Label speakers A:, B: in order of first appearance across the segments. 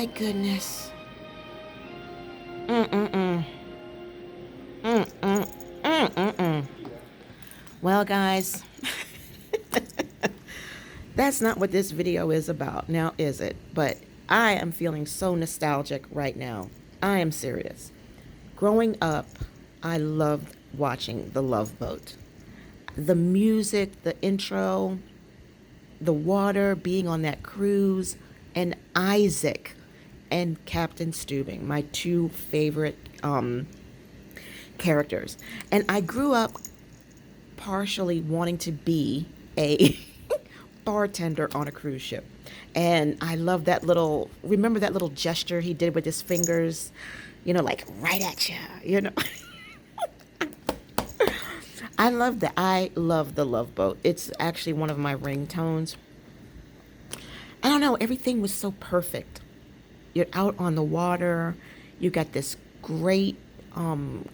A: my goodness. Mm-mm-mm. Mm-mm. Mm-mm-mm. Well, guys, that's not what this video is about, now is it? But I am feeling so nostalgic right now. I am serious. Growing up, I loved watching The Love Boat. The music, the intro, the water, being on that cruise, and Isaac and Captain Stubing, my two favorite characters. And I grew up partially wanting to be a bartender on a cruise ship. And I love that little, remember that little gesture he did with his fingers, like right at you, you know? I love that. I love the Love Boat. It's actually one of my ringtones. I don't know, everything was so perfect. You're out on the water, you got this great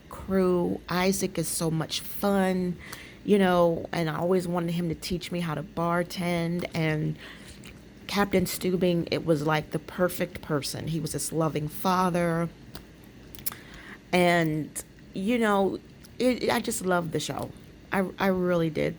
A: crew. Isaac is so much fun, and I always wanted him to teach me how to bartend. And Captain Stubing, it was like the perfect person. He was this loving father. And, I just loved the show. I really did.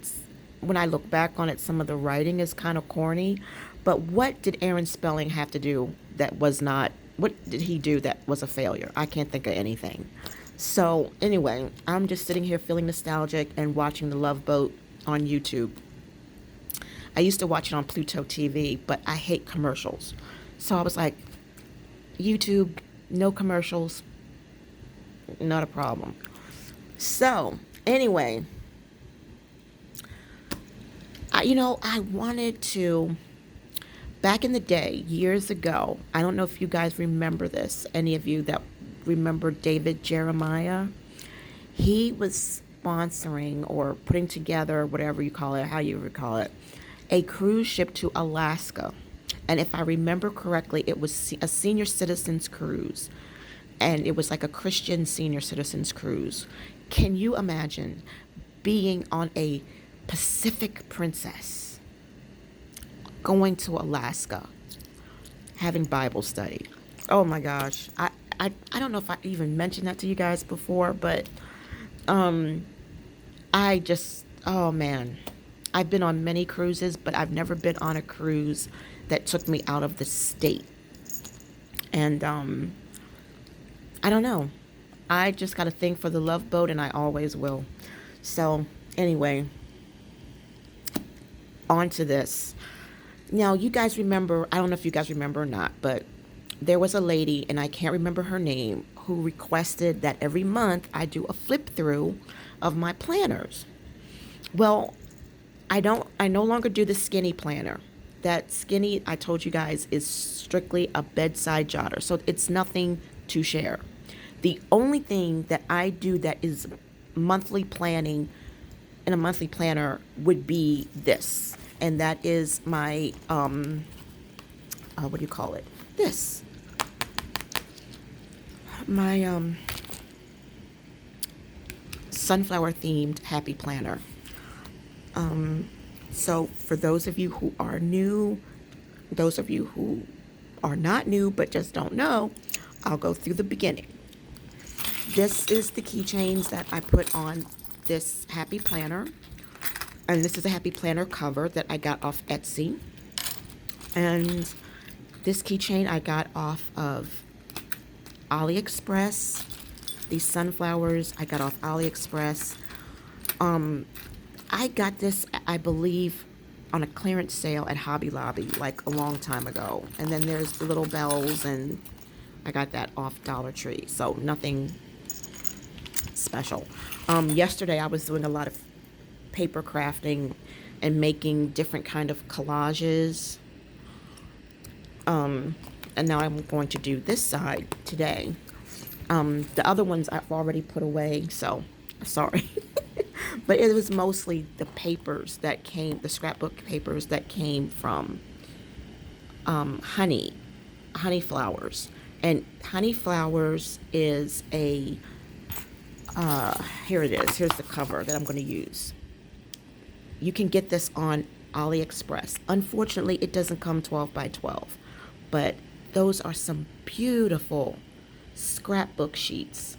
A: When I look back on it, some of the writing is kind of corny. But what did Aaron Spelling have to do that was not, what did he do that was a failure? I can't think of anything. So, anyway, I'm just sitting here feeling nostalgic and watching The Love Boat on YouTube. I used to watch it on Pluto TV, but I hate commercials. So I was like, YouTube, no commercials, not a problem. So, anyway, I wanted to, back in the day, years ago, I don't know if you guys remember this, any of you that remember David Jeremiah. He was sponsoring or putting together, whatever you call it, how you would call it, a cruise ship to Alaska. And if I remember correctly, it was a senior citizens cruise. And it was like a Christian senior citizens cruise. Can you imagine being on a Pacific Princess, going to Alaska, having Bible study? Oh my gosh. I don't know if I even mentioned that to you guys before, but I just, oh man. I've been on many cruises, but I've never been on a cruise that took me out of the state. And I don't know. I just got a thing for the Love Boat, and I always will. So, anyway, on to this. Now, you guys remember, I don't know if you guys remember or not, but there was a lady, and I can't remember her name, who requested that every month I do a flip through of my planners. Well, I no longer do the skinny planner. That skinny, I told you guys, is strictly a bedside jotter. So it's nothing to share. The only thing that I do that is monthly planning in a monthly planner would be this. And that is my, what do you call it? This. My sunflower themed happy planner. So for those of you who are new, those of you who are not new but just don't know, I'll go through the beginning. This is the keychains that I put on this happy planner. And this is a happy planner cover that I got off Etsy. And this keychain I got off of AliExpress. These sunflowers I got off AliExpress. I got this, I believe, on a clearance sale at Hobby Lobby, like a long time ago. And then there's the little bells, and I got that off Dollar Tree. So nothing special. Yesterday I was doing a lot of paper crafting and making different kind of collages. And now I'm going to do this side today. The other ones I've already put away, so sorry. But it was mostly the papers that came, the scrapbook papers that came from honey flowers. And honey flowers is a, here it is. Here's the cover that I'm going to use. You can get this on AliExpress. Unfortunately, it doesn't come 12 by 12. But Those are some beautiful scrapbook sheets.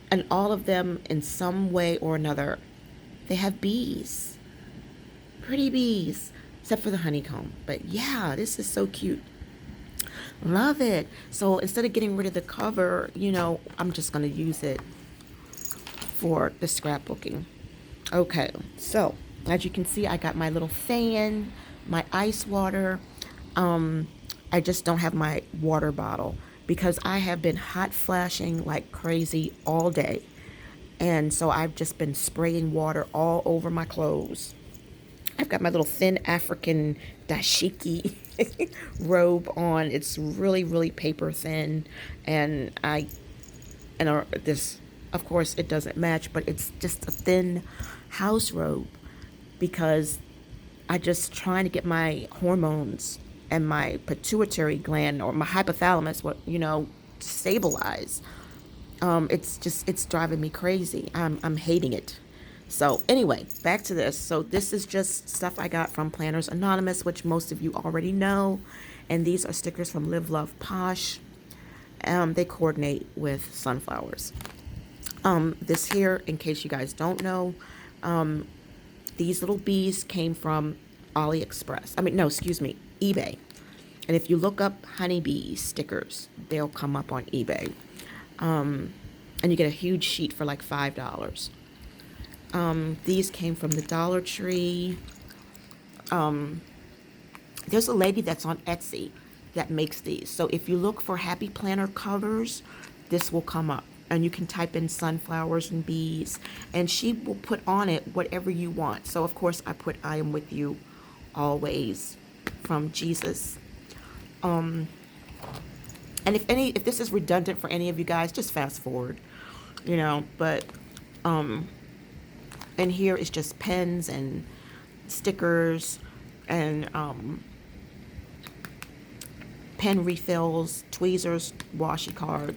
A: And all of them, in some way or another, they have bees. Pretty bees. Except for the honeycomb. But yeah, this is so cute. Love it. So instead of getting rid of the cover, I'm just going to use it for the scrapbooking. Okay, so as you can see, I got my little fan, my ice water. Um, I just don't have my water bottle because I have been hot flashing like crazy all day. And so I've just been spraying water all over my clothes. I've got my little thin African dashiki robe on. It's really, really paper thin. And this, of course, it doesn't match, but it's just a thin house robe because I just trying to get my hormones and my pituitary gland or my hypothalamus, stabilize. It's driving me crazy. I'm hating it. So anyway, back to this. So this is just stuff I got from Planners Anonymous, which most of you already know. And these are stickers from Live Love Posh. They coordinate with sunflowers. This here, in case you guys don't know, these little bees came from AliExpress. I mean, no, excuse me, eBay. And if you look up honeybee stickers, they'll come up on eBay. And you get a huge sheet for like $5. These came from the Dollar Tree. There's a lady that's on Etsy that makes these. So if you look for Happy Planner covers, this will come up. And you can type in sunflowers and bees. And she will put on it whatever you want. So of course I put I am with you always from Jesus. And if this is redundant for any of you guys, just fast forward. But and here is just pens and stickers and pen refills, tweezers, washi card.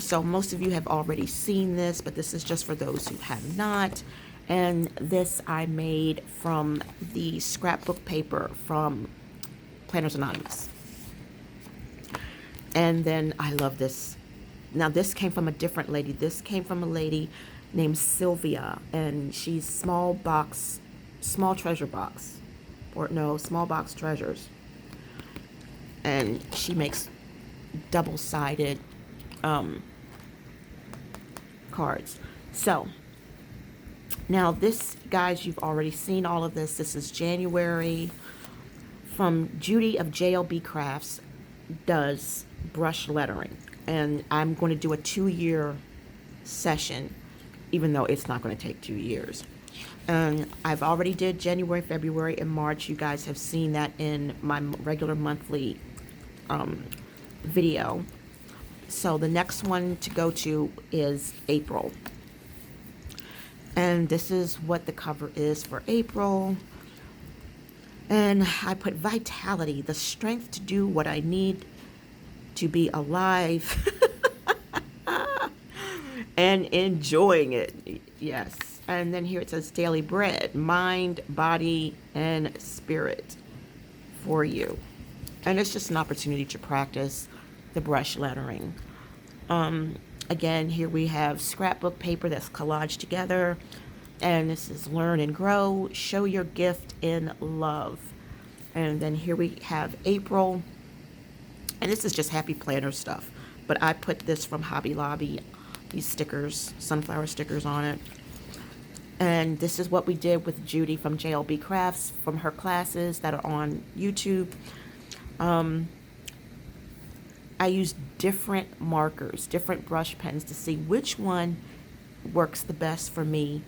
A: So most of you have already seen this, but this is just for those who have not. And this I made from the scrapbook paper from Planners Anonymous. And then I love this. Now this came from a different lady. This came from a lady named Sylvia, and she's small box treasures. And she makes double-sided cards. So now this, guys, you've already seen all of this. This is January. From Judy of JLB Crafts does brush lettering, and I'm going to do a 2-year session, even though it's not going to take 2 years. And I've already did January, February, and March. You guys have seen that in my regular monthly video. So the next one to go to is April. And this is what the cover is for April. And I put vitality, the strength to do what I need to be alive and enjoying it. Yes. And then here it says daily bread, mind, body, and spirit for you. And it's just an opportunity to practice the brush lettering. Again, here we have scrapbook paper that's collaged together. And this is learn and grow, show your gift in love. And then here we have April. And this is just happy planner stuff. But I put this from Hobby Lobby, these stickers, sunflower stickers on it. And this is what we did with Judy from JLB Crafts from her classes that are on YouTube. I used different markers, different brush pens to see which one works the best for me.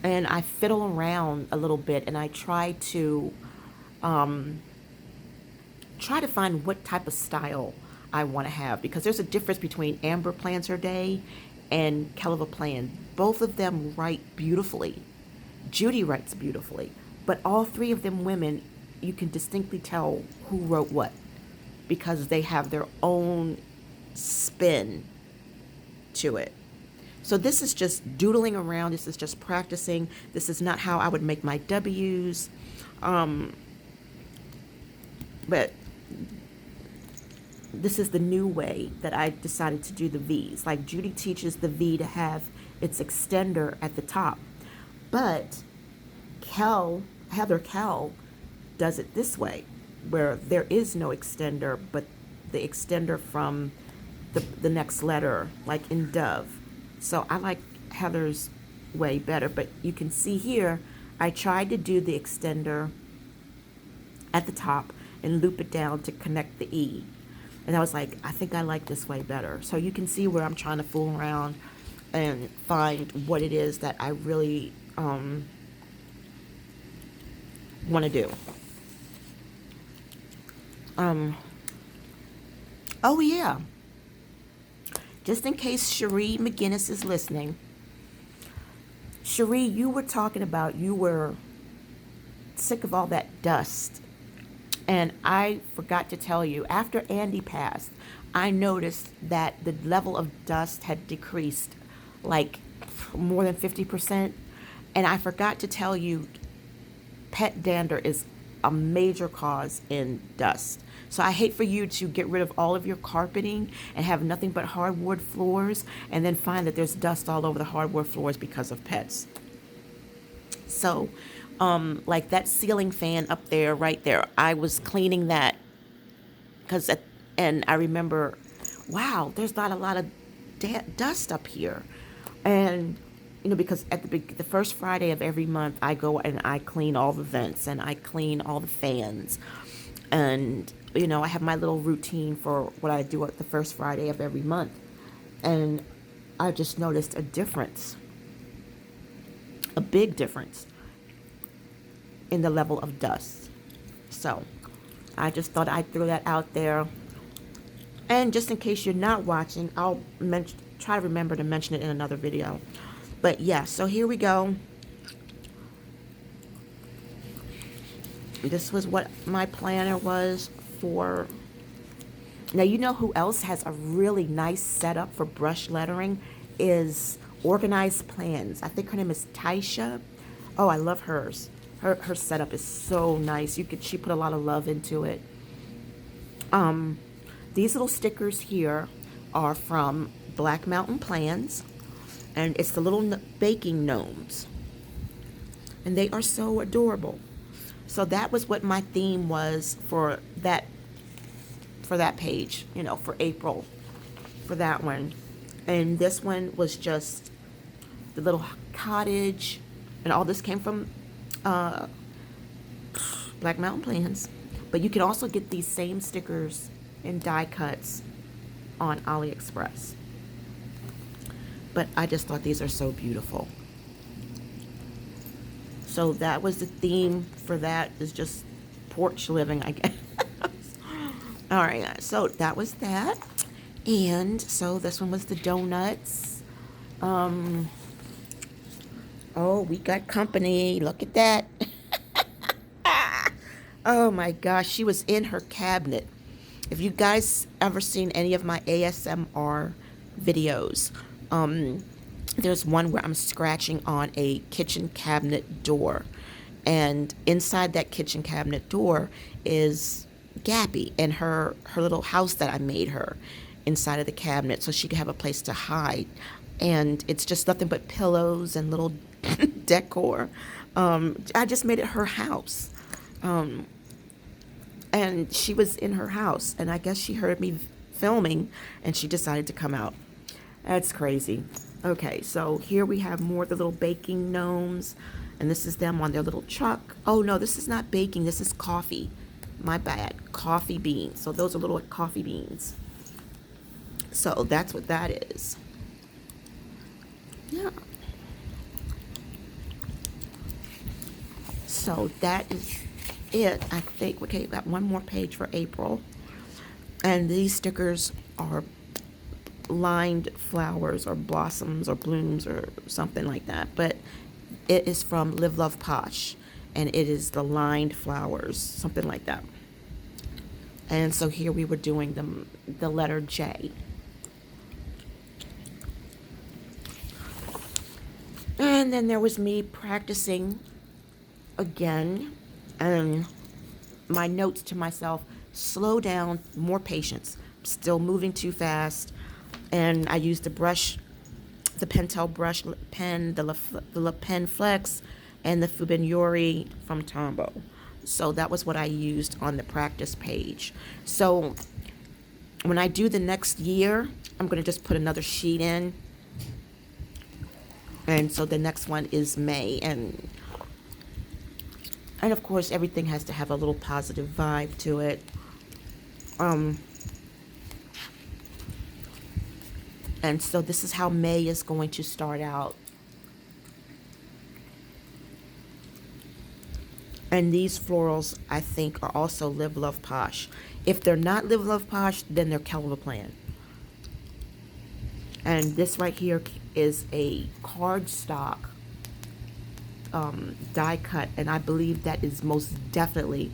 A: And I fiddle around a little bit, and I try to find what type of style I want to have, because there's a difference between Amber Plans Her Day and Kelva Plan. Both of them write beautifully. Judy writes beautifully, but all three of them women, you can distinctly tell who wrote what, because they have their own spin to it. So this is just doodling around. This is just practicing. This is not how I would make my W's. But this is the new way that I decided to do the V's. Like Judy teaches the V to have its extender at the top. But Heather Kell does it this way, where there is no extender, but the extender from the next letter, like in Dove. So I like Heather's way better, but you can see here, I tried to do the extender at the top and loop it down to connect the E. And I was like, I think I like this way better. So you can see where I'm trying to fool around and find what it is that I really want to do. Oh yeah, just in case Cherie McGinnis is listening. Cherie, you were talking about you were sick of all that dust. And I forgot to tell you, after Andy passed, I noticed that the level of dust had decreased like more than 50%. And I forgot to tell you, pet dander is a major cause in dust. So I hate for you to get rid of all of your carpeting and have nothing but hardwood floors and then find that there's dust all over the hardwood floors because of pets. So, like that ceiling fan up there, right there, I was cleaning that and I remember, wow, there's not a lot of dust up here. And because at the first Friday of every month, I go and I clean all the vents and I clean all the fans. And, I have my little routine for what I do at the first Friday of every month. And I just noticed a difference, a big difference in the level of dust. So I just thought I'd throw that out there. And just in case you're not watching, I'll try to remember to mention it in another video. But yeah, so here we go. This was what my planner was for. Now, you know who else has a really nice setup for brush lettering is Organized Plans. I think her name is Taisha. Oh, I love hers. Her setup is so nice. She put a lot of love into it. These little stickers here are from Black Mountain Plans, and it's the little baking gnomes, and they are so adorable. So that was what my theme was for that page, for April, for that one. And this one was just the little cottage, and all this came from Black Mountain Plans. But you can also get these same stickers in die cuts on AliExpress. But I just thought these are so beautiful. So that was the theme for that, is just porch living, I guess. All right, so that was that. And so this one was the donuts. Oh, we got company. Look at that. Oh my gosh, she was in her cabinet. If you guys ever seen any of my ASMR videos, there's one where I'm scratching on a kitchen cabinet door. And inside that kitchen cabinet door is Gabby and her little house that I made her inside of the cabinet so she could have a place to hide. And it's just nothing but pillows and little decor. I just made it her house. And she was in her house, and I guess she heard me filming, and she decided to come out. That's crazy. Okay, so here we have more of the little baking gnomes, and this is them on their little truck. Oh, no, this is not baking. This is coffee. My bad. Coffee beans. So those are little coffee beans. So that's what that is. Yeah. So that is it, I think. Okay, got one more page for April. And these stickers are lined flowers or blossoms or blooms or something like that. But it is from Live Love Posh. And it is the lined flowers, something like that. And so here we were doing the letter J. And then there was me practicing again. And my notes to myself: slow down, more patience. Still moving too fast. And I used the brush, the Pentel brush pen, the La Pen Flex, and the Fubin from Tombow. So that was what I used on the practice page. So when I do the next year, I'm going to just put another sheet in. And so the next one is May. And of course, everything has to have a little positive vibe to it. And so this is how May is going to start out. And these florals, I think, are also Live, Love, Posh. If they're not Live, Love, Posh, then they're Kelva Plan. And this right here is a cardstock die cut, and I believe that is most definitely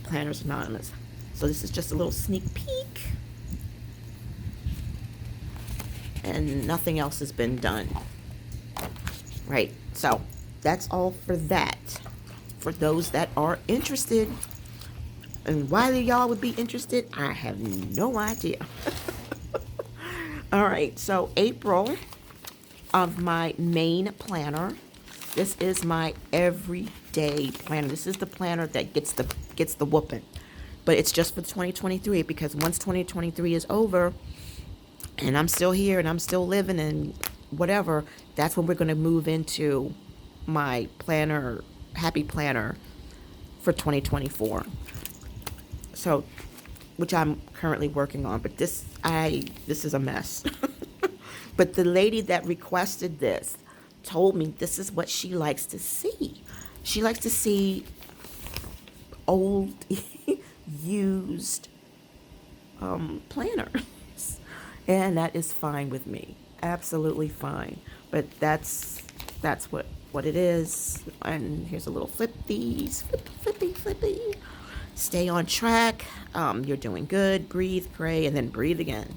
A: Planners Anonymous. So this is just a little sneak peek, and nothing else has been done. Right, so that's all for that. For those that are interested, and why y'all would be interested, I have no idea. All right, so April of my main planner. This is my everyday planner. This is the planner that gets the whooping. But it's just for 2023, because once 2023 is over and I'm still here and I'm still living and whatever, that's when we're going to move into my planner, happy planner for 2024. So, which I'm currently working on, but this is a mess. But the lady that requested this told me this is what she likes to see. She likes to see old, used planners. And that is fine with me. Absolutely fine. But that's what it is. And here's a little flippies. Flippy. Stay on track. You're doing good. Breathe, pray, and then breathe again.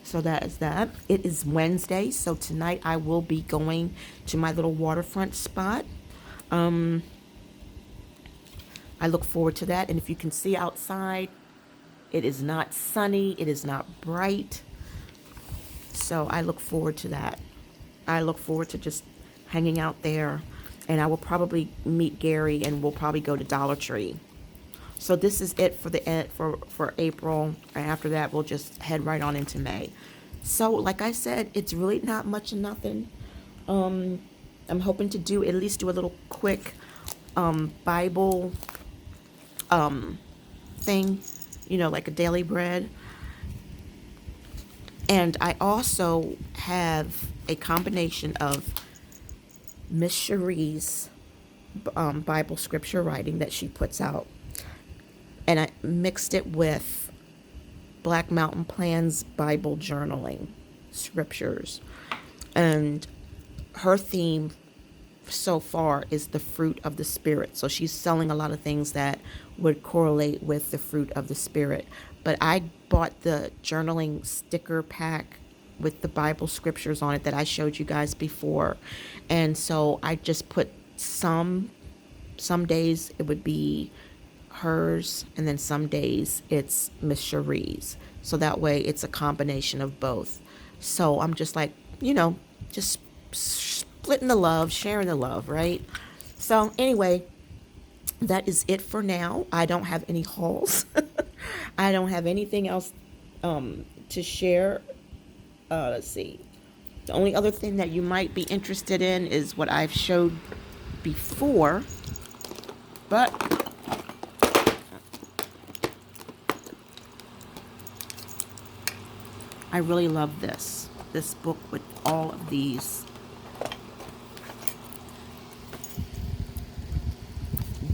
A: So that is that. It is Wednesday, so tonight I will be going to my little waterfront spot. I look forward to that. And if you can see outside, it is not sunny. It is not bright. So I look forward to that. I look forward to just hanging out there. And I will probably meet Gary, and we'll probably go to Dollar Tree. So this is it for for April. And after that, we'll just head right on into May. So like I said, it's really not much of nothing. I'm hoping to at least do a little quick Bible thing, like a daily bread. And I also have a combination of Miss Cherie's Bible scripture writing that she puts out. And I mixed it with Black Mountain Plan's Bible journaling scriptures. And her theme so far is the fruit of the Spirit. So she's selling a lot of things that would correlate with the fruit of the Spirit. But I bought the journaling sticker pack with the Bible scriptures on it that I showed you guys before. And so I just put some days it would be hers, and then some days it's Miss Cherie's. So that way it's a combination of both. So I'm just like, just splitting the love, sharing the love, right? So anyway, that is it for now. I don't have any hauls. I don't have anything else to share. Let's see. The only other thing that you might be interested in is what I've showed before. But I really love this book with all of these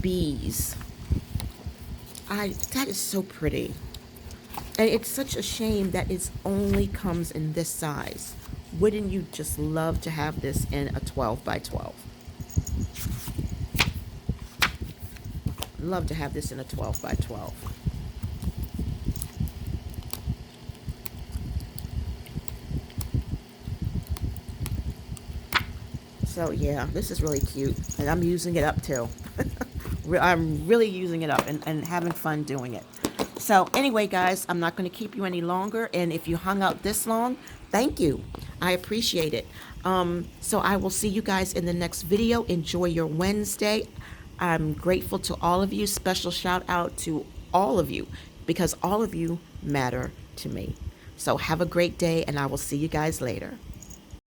A: bees. That is so pretty. And it's such a shame that it only comes in this size. Wouldn't you just love to have this in a 12 by 12? Love to have this in a 12 by 12. So yeah, this is really cute, and I'm using it up too. I'm really using it up and having fun doing it. So anyway, guys, I'm not going to keep you any longer, and if you hung out this long, thank you. I appreciate it. So I will see you guys in the next video. Enjoy your Wednesday. I'm grateful to all of you. Special shout out to all of you because all of you matter to me. So have a great day, and I will see you guys later.